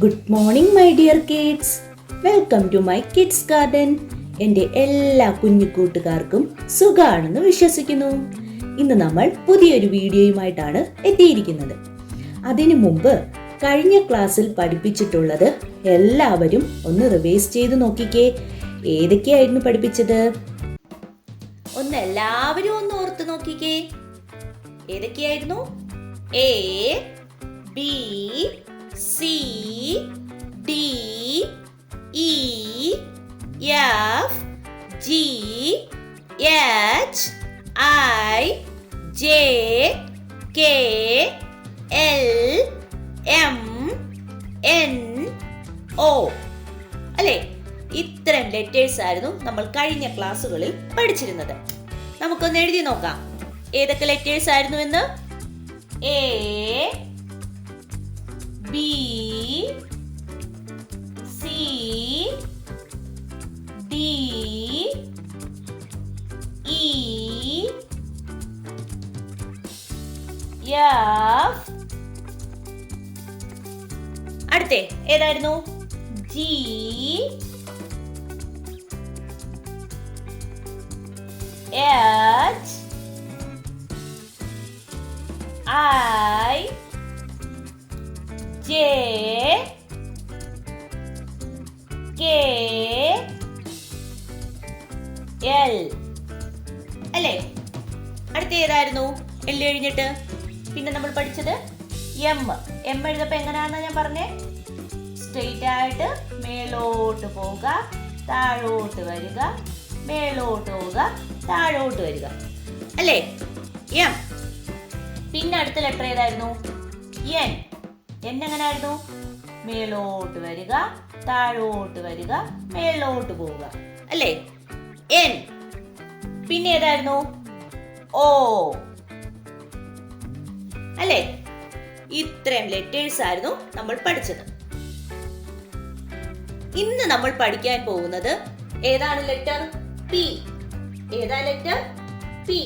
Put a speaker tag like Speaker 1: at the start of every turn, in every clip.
Speaker 1: Good morning my dear kids. Welcome to my kids garden. എൻ്റെ എല്ലാ കുഞ്ഞു കൂട്ടുകാർക്കും സുഖാണെന്ന് വിശ്വസിക്കുന്നു. ഇന്ന് നമ്മൾ പുതിയൊരു വീഡിയോയുമായിട്ടാണ് എത്തിയിരിക്കുന്നത്. അതിനു മുമ്പ് കഴിഞ്ഞ ക്ലാസ്സിൽ പഠിപ്പിച്ചിട്ടുള്ളത് എല്ലാവരും ഒന്ന് റിവൈസ് ചെയ്ത് നോക്കിക്കേ. ഏതൊക്കെയായിരുന്നു പഠിപ്പിച്ചത്? എല്ലാവരും ഒന്ന് ഓർത്ത് നോക്കിക്കേ. ഏതൊക്കെയായിരുന്നു? A, B, C, D, E, F, G, H, I, J, K, L, M, N, O. അല്ലേ? ഇത്തരം ലെറ്റേഴ്സ് ആയിരുന്നു നമ്മൾ കഴിഞ്ഞ ക്ലാസ്സുകളിൽ പഠിച്ചിരുന്നത്. നമുക്കൊന്ന് എഴുതി നോക്കാം ഏതൊക്കെ ലെറ്റേഴ്സ് ആയിരുന്നു എന്ന്. A, B, C, D, E, F. അടുത്ത ഏതായിരുന്നു? G, H, I, J, K, L. അല്ലേ? അടുത്ത ഏതായിരുന്നു? എൽ കഴിഞ്ഞിട്ട് പിന്നെ നമ്മൾ പഠിച്ചത് എം. എം എഴുതപ്പോ എങ്ങനെയാണെന്ന് ഞാൻ പറഞ്ഞേ. സ്ട്രെയിറ്റ് ആയിട്ട് മേലോട്ട് പോവുക, താഴോട്ട് വരിക, മേലോട്ട് പോവുക, താഴോട്ട് വരിക. അല്ലേ? എം. പിന്നെ അടുത്ത ലെറ്റർ ഏതായിരുന്നു? എൻ. എൻ എങ്ങനെയായിരുന്നു? മേലോട്ട് വരിക, താഴോട്ട് വരിക, മേലോട്ട് പോവുക. അല്ലേ? എൻ. പിന്നെ ഏതായിരുന്നു? ഓ. അല്ലേ? ഇത്രയും ലെറ്റേഴ്സ് ആയിരുന്നു നമ്മൾ പഠിച്ചത്. ഇന്ന് നമ്മൾ പഠിക്കാൻ പോകുന്നത് ഏതാണ്? Letter P. ഏതാ ലെറ്റർ? പി.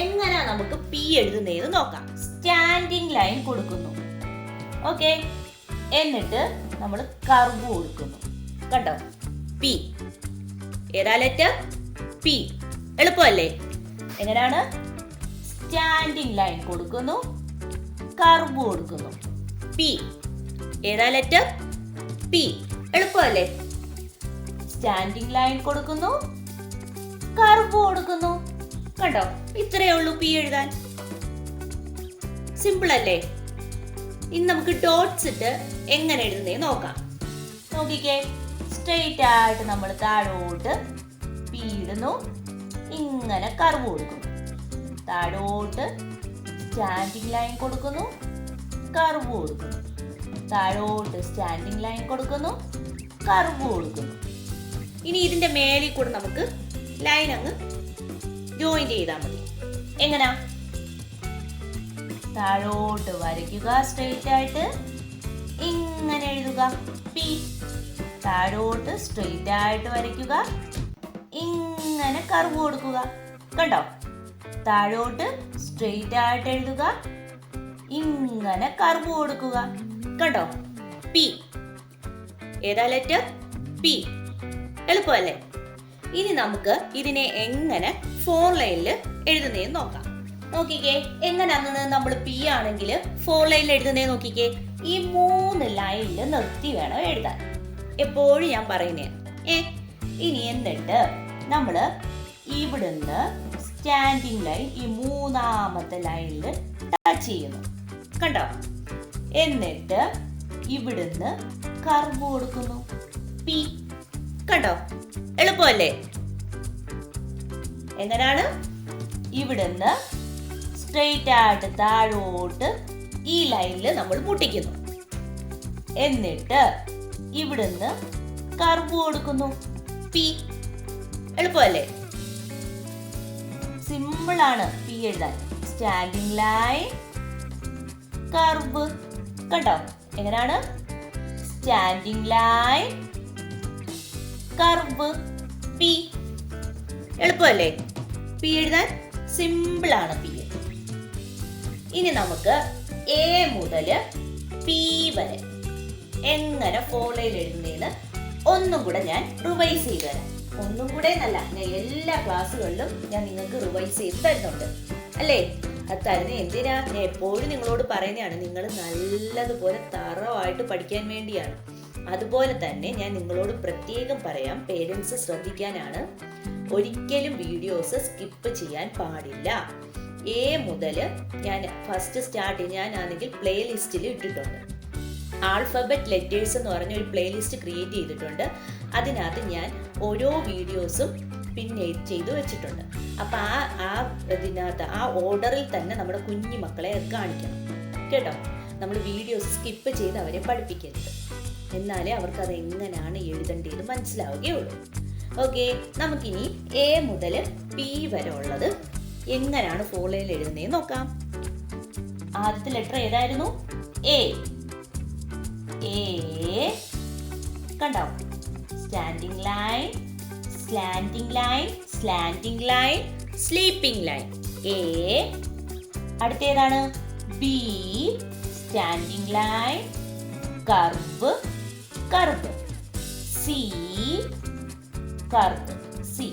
Speaker 1: എങ്ങനെ നമുക്ക് പി എഴുതുന്നതെന്ന് നോക്കാം. സ്റ്റാൻഡിങ് ലൈൻ കൊടുക്കുന്നു. ഓക്കെ. എന്നിട്ട് നമ്മൾ കർവ് കൊടുക്കുന്നു. കണ്ടോ? പി. ഏതാ ലെറ്റർ? പി. എളുപ്പമല്ലേ? എങ്ങനെയാണ്? സ്റ്റാൻഡിങ് ലൈൻ കൊടുക്കുന്നു, കർവ് കൊടുക്കുന്നു. പി. ഏതാ ലെറ്റർ? പി. എളുപ്പമല്ലേ? സ്റ്റാൻഡിങ് ലൈൻ കൊടുക്കുന്നു, കർവ് കൊടുക്കുന്നു. കണ്ടോ? ഇത്രയേ ഉള്ളൂ പി എഴുതാൻ. സിമ്പിൾ അല്ലേ? ഇനി നമുക്ക് ഡോട്ട്സ് ഇട്ട് എങ്ങനെ എഴുതുന്നേ നോക്കാം. നോക്കിക്കേ. സ്ട്രെയിറ്റ് ആയിട്ട് നമ്മൾ താഴോട്ട് പി ഇടുന്നു, ഇങ്ങനെ കർവ് കൊടുക്കുന്നു. താഴോട്ട് സ്റ്റാൻഡിങ് ലൈൻ കൊടുക്കുന്നു, കർവ് കൊടുക്കുന്നു. താഴോട്ട് സ്റ്റാൻഡിങ് ലൈൻ കൊടുക്കുന്നു, കർവ് കൊടുക്കുന്നു. ഇനി ഇതിന്റെ മേളിൽ കൂടെ നമുക്ക് ലൈൻ അങ്ങ് ജോയിന്റ് ചെയ്താൽ മതി. എങ്ങനാ? താഴോട്ട് വരയ്ക്കുക, സ്ട്രെയിറ്റ് ആയിട്ട് ഇങ്ങനെ എഴുതുക പി. താഴോട്ട് സ്ട്രെയിറ്റ് ആയിട്ട് വരയ്ക്കുക, ഇങ്ങനെ കർവ് കൊടുക്കുക. കണ്ടോ? താഴോട്ട് സ്ട്രെയിറ്റ് ആയിട്ട് എഴുതുക, ഇങ്ങനെ കർവ് കൊടുക്കുക. കണ്ടോ? പി. ഏതാ ലെറ്റർ? പി. എളുപ്പമല്ലേ? ഇനി നമുക്ക് ഇതിനെ എങ്ങനെ 4 ലൈനിൽ എഴുതുന്നതെന്ന് നോക്കാം. നോക്കിക്കേ. എങ്ങനെയാണെന്ന് നമ്മൾ പി ആണെങ്കിൽ 4 ലൈനിൽ എഴുതുന്നേ നോക്കിക്കേ. ഈ 3 ലൈനിൽ നിർത്തി വേണം എഴുതാൻ. എപ്പോഴും ഞാൻ പറയുന്നേ. ഇനി എന്നിട്ട് നമ്മൾ ഇവിടുന്ന് സ്റ്റാൻഡിങ് ലൈൻ ഈ 3ാമത്തെ ലൈനിൽ ടച്ച് ചെയ്യുന്നു. കണ്ടോ? എന്നിട്ട് ഇവിടുന്ന് കർവ് കൊടുക്കുന്നു പി. കണ്ടോ? എളുപ്പമല്ലേ? എങ്ങനെയാണ്? ഇവിടുന്ന് സ്ട്രെയിറ്റ് ആയിട്ട് താഴോട്ട് ഈ ലൈനിൽ നമ്മൾ മുട്ടിക്കുന്നു. എന്നിട്ട് ഇവിടുന്ന് കർവ് കൊടുക്കുന്നു പി. എളുപ്പമല്ലേ? സിമ്പിൾ ആണ് പി എഴുതാൻ. Standing line, curve. കണ്ടോ? എങ്ങനെയാണ്? Standing line, curve, P. എളുപ്പമല്ലേ പി എഴുതാൻ? സിമ്പിൾ ആണ് പി. ഇനി നമുക്ക് എ മുതൽ പി വരെ എങ്ങനെ ഫോർലൈൻ എഴുതുന്നതെന്ന് ഒന്നും കൂടെ ഞാൻ റിവൈസ് ചെയ്തു തരാം. ഒന്നും കൂടെ എന്നല്ല, ഞാൻ എല്ലാ ക്ലാസ്സുകളിലും ഞാൻ നിങ്ങൾക്ക് റിവൈസ് ചെയ്ത് തരുന്നുണ്ട് അല്ലേ. അത് തരുന്നത് എന്തിനാ? ഞാൻ എപ്പോഴും നിങ്ങളോട് പറയുന്നതാണ്, നിങ്ങൾ നല്ലതുപോലെ തറവായിട്ട് പഠിക്കാൻ വേണ്ടിയാണ്. അതുപോലെ തന്നെ ഞാൻ നിങ്ങളോട് പ്രത്യേകം പറയാം, പേരൻസ് ശ്രദ്ധിക്കാനാണ്. ഒരിക്കലും വീഡിയോസ് സ്കിപ്പ് ചെയ്യാൻ പാടില്ല. എ മുതൽ ഞാൻ ഫസ്റ്റ് സ്റ്റാർട്ട് ഞാനാണെങ്കിൽ പ്ലേ ലിസ്റ്റിൽ ഇട്ടിട്ടുണ്ട്. ആൽഫബറ്റ് ലെറ്റേഴ്സ് എന്ന് പറഞ്ഞ ഒരു പ്ലേലിസ്റ്റ് ക്രിയേറ്റ് ചെയ്തിട്ടുണ്ട്. അതിനകത്ത് ഞാൻ ഓരോ വീഡിയോസും പിന്നെ ചെയ്തു വെച്ചിട്ടുണ്ട്. അപ്പം ഇതിനകത്ത് ആ ഓർഡറിൽ തന്നെ നമ്മുടെ കുഞ്ഞു മക്കളെ കാണിക്കണം കേട്ടോ. നമ്മൾ വീഡിയോസ് സ്കിപ്പ് ചെയ്ത് അവരെ പഠിപ്പിക്കരുത്, എന്നാലേ അവർക്കത് എങ്ങനെയാണ് എഴുതേണ്ടത് മനസ്സിലാവുകയുള്ളൂ. ഓക്കെ, നമുക്കിനി എ മുതൽ പി വരെ ഉള്ളത് എങ്ങനെയാണ് ഫോർലൈനിൽ എഴുതുന്നതെന്ന് നോക്കാം. ആദ്യത്തെ ലെറ്റർ ഏതായിരുന്നു? എ. കണ്ടോ? Standing line, slanting line, slanting line, sleeping line. A. അടുത്തേതാണ്? B. Standing line, curve, curve. C. Curve, C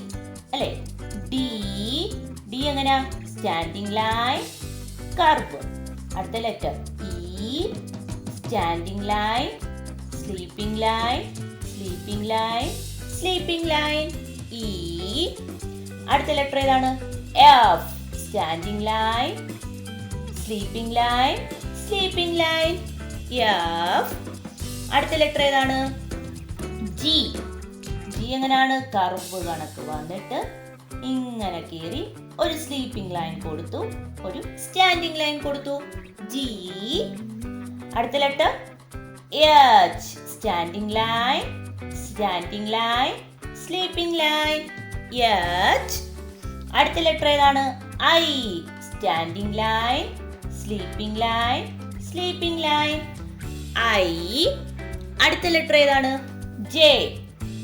Speaker 1: അല്ലേ. ഡി. ഡി എങ്ങനെയാ? Standing line, curve. അടുത്ത letter E. Standing line, sleeping line, sleeping line, sleeping line. E. അടുത്ത letter ഏതാണ്? F. Standing line, sleeping line, sleeping line, F. അടുത്ത letter ഏതാണ്? G. G എങ്ങനെയാണ്? Curve കണക്ക് വന്നിട്ട് ഇങ്ങനെ കയറി ഒരു സ്ലീപ്പിംഗ് ലൈൻ കൊടുത്തു, ഒരു സ്റ്റാൻഡിംഗ് ലൈൻ കൊടുത്തു. ജി. അടുത്ത letter H. Standing line, standing line, sleeping line, H. അടുത്ത ലെറ്റർ ഏതാണ്? I. Standing line, sleeping line, sleeping line, I. അടുത്ത ലെറ്റർ ഏതാണ്? ജെ.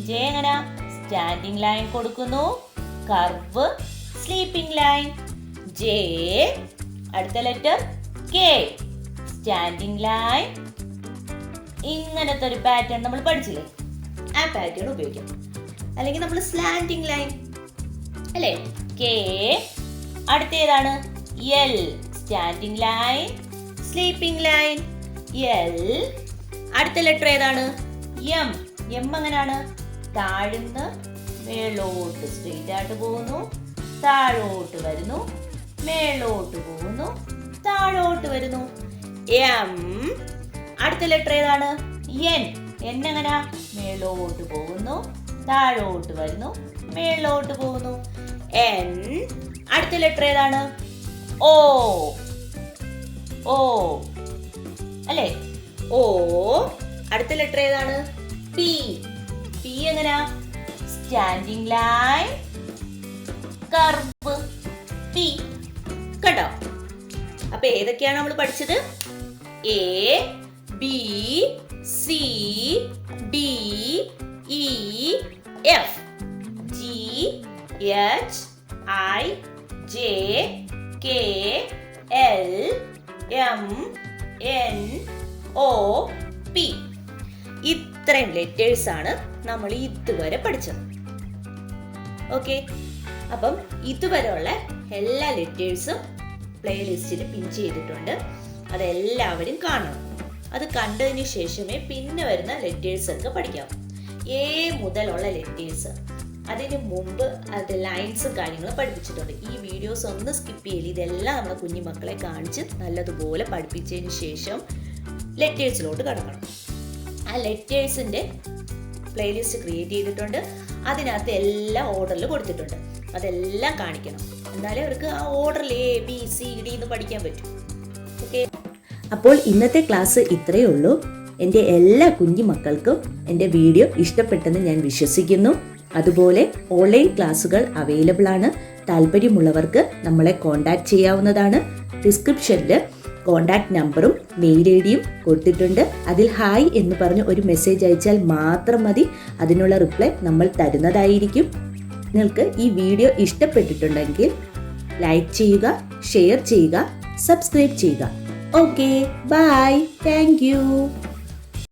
Speaker 1: ജെ എങ്ങനെയാ? സ്റ്റാൻഡിംഗ് ലൈൻ കൊടുക്കുന്നു, കർവ്, സ്ലീപ്പിംഗ് ലൈൻ, ജെ. അടുത്ത ലെറ്റർ കെ. Standing line. ഇങ്ങനത്തെ ഒരു pattern നമ്മൾ പഠിച്ചില്ലേ? ആ പാറ്റേൺ ഉപയോഗിക്കാം. അല്ലെങ്കിൽ നമ്മൾ സ്ലാൻഡിംഗ് ലൈൻ അല്ലേ? കെ. അടുത്ത ഏതാണ്? L. Standing line, sleeping line, L. അടുത്ത ലെറ്റർ ഏതാണ്? എം. എം എങ്ങനെയാണ്? താഴ്ന്ന് മേളോട്ട് സ്ട്രെയിറ്റ് ആയിട്ട് പോകുന്നു, താഴോട്ട് വരുന്നു, മേളോട്ട് പോകുന്നു, താഴോട്ട് വരുന്നു, എം. അടുത്ത ലെറ്റർ ഏതാണ്? എൻ. എൻ എങ്ങനെയാ? മേളോട്ട് പോകുന്നു, താഴോട്ട് വരുന്നു, മേളോട്ട് പോകുന്നു, എൻ. അടുത്ത ലെറ്റർ ഏതാണ്? ഓ. ഓ അല്ലേ? ഓ. അടുത്ത ലെറ്റർ ഏതാണ്? പി. പി എങ്ങനെയാ? Standing line, curve, P. കേട്ടോ? അപ്പൊ ഏതൊക്കെയാണ് നമ്മൾ പഠിച്ചത്? A, B, C, D, E, F, G, H, I, J, K, L, M, N, O, P. ഇത്രയും ലെറ്റേഴ്സ് ആണ് നമ്മൾ ഇതുവരെ പഠിച്ചത്. ഓക്കെ, അപ്പം ഇതുവരെയുള്ള എല്ലാ ലെറ്റേഴ്സും പ്ലേലിസ്റ്റിൽ പിൻ ചെയ്തിട്ടുണ്ട്. അതെല്ലാവരും കാണണം. അത് കണ്ടതിന് ശേഷമേ പിന്നെ വരുന്ന ലെറ്റേഴ്സ് ഒക്കെ പഠിക്കാം. എ മുതലുള്ള ലെറ്റേഴ്സ്, അതിന് മുമ്പ് അത് ലൈൻസും കാര്യങ്ങളും പഠിപ്പിച്ചിട്ടുണ്ട്. ഈ വീഡിയോസ് ഒന്ന് സ്കിപ്പ് ചെയ്യില്ല. ഇതെല്ലാം നമ്മുടെ കുഞ്ഞു മക്കളെ കാണിച്ച് നല്ലതുപോലെ പഠിപ്പിച്ചതിന് ശേഷം ലെറ്റേഴ്സിലോട്ട് കടക്കണം. ആ ലെറ്റേഴ്സിൻ്റെ പ്ലേലിസ്റ്റ് ക്രിയേറ്റ് ചെയ്തിട്ടുണ്ട്. അതിനകത്ത് എല്ലാം ഓർഡറിൽ കൊടുത്തിട്ടുണ്ട്. അതെല്ലാം കാണിക്കണം, എന്നാലേ അവർക്ക് ആ ഓർഡറിൽ എ ബി സി ഡി എന്ന് പഠിക്കാൻ പറ്റും. ഓക്കെ, അപ്പോൾ ഇന്നത്തെ ക്ലാസ് ഇത്രയേ ഉള്ളൂ. എൻ്റെ എല്ലാ കുഞ്ഞു മക്കൾക്കും എൻ്റെ വീഡിയോ ഇഷ്ടപ്പെട്ടെന്ന് ഞാൻ വിശ്വസിക്കുന്നു. അതുപോലെ ഓൺലൈൻ ക്ലാസ്സുകൾ അവൈലബിൾ ആണ്. താല്പര്യമുള്ളവർക്ക് നമ്മളെ കോൺടാക്ട് ചെയ്യാവുന്നതാണ്. ഡിസ്ക്രിപ്ഷനിൽ കോൺടാക്ട് നമ്പറും മെയിൽ ഐ ഡിയും കൊടുത്തിട്ടുണ്ട്. അതിൽ ഹായ് എന്ന് പറഞ്ഞ് ഒരു മെസ്സേജ് അയച്ചാൽ മാത്രം മതി. അതിനുള്ള റിപ്ലൈ നമ്മൾ തരുന്നതായിരിക്കും. നിങ്ങൾക്ക് ഈ വീഡിയോ ഇഷ്ടപ്പെട്ടിട്ടുണ്ടെങ്കിൽ ലൈക്ക് ചെയ്യുക, ഷെയർ ചെയ്യുക, സബ്സ്ക്രൈബ് ചെയ്യുക. Okay, bye, thank U.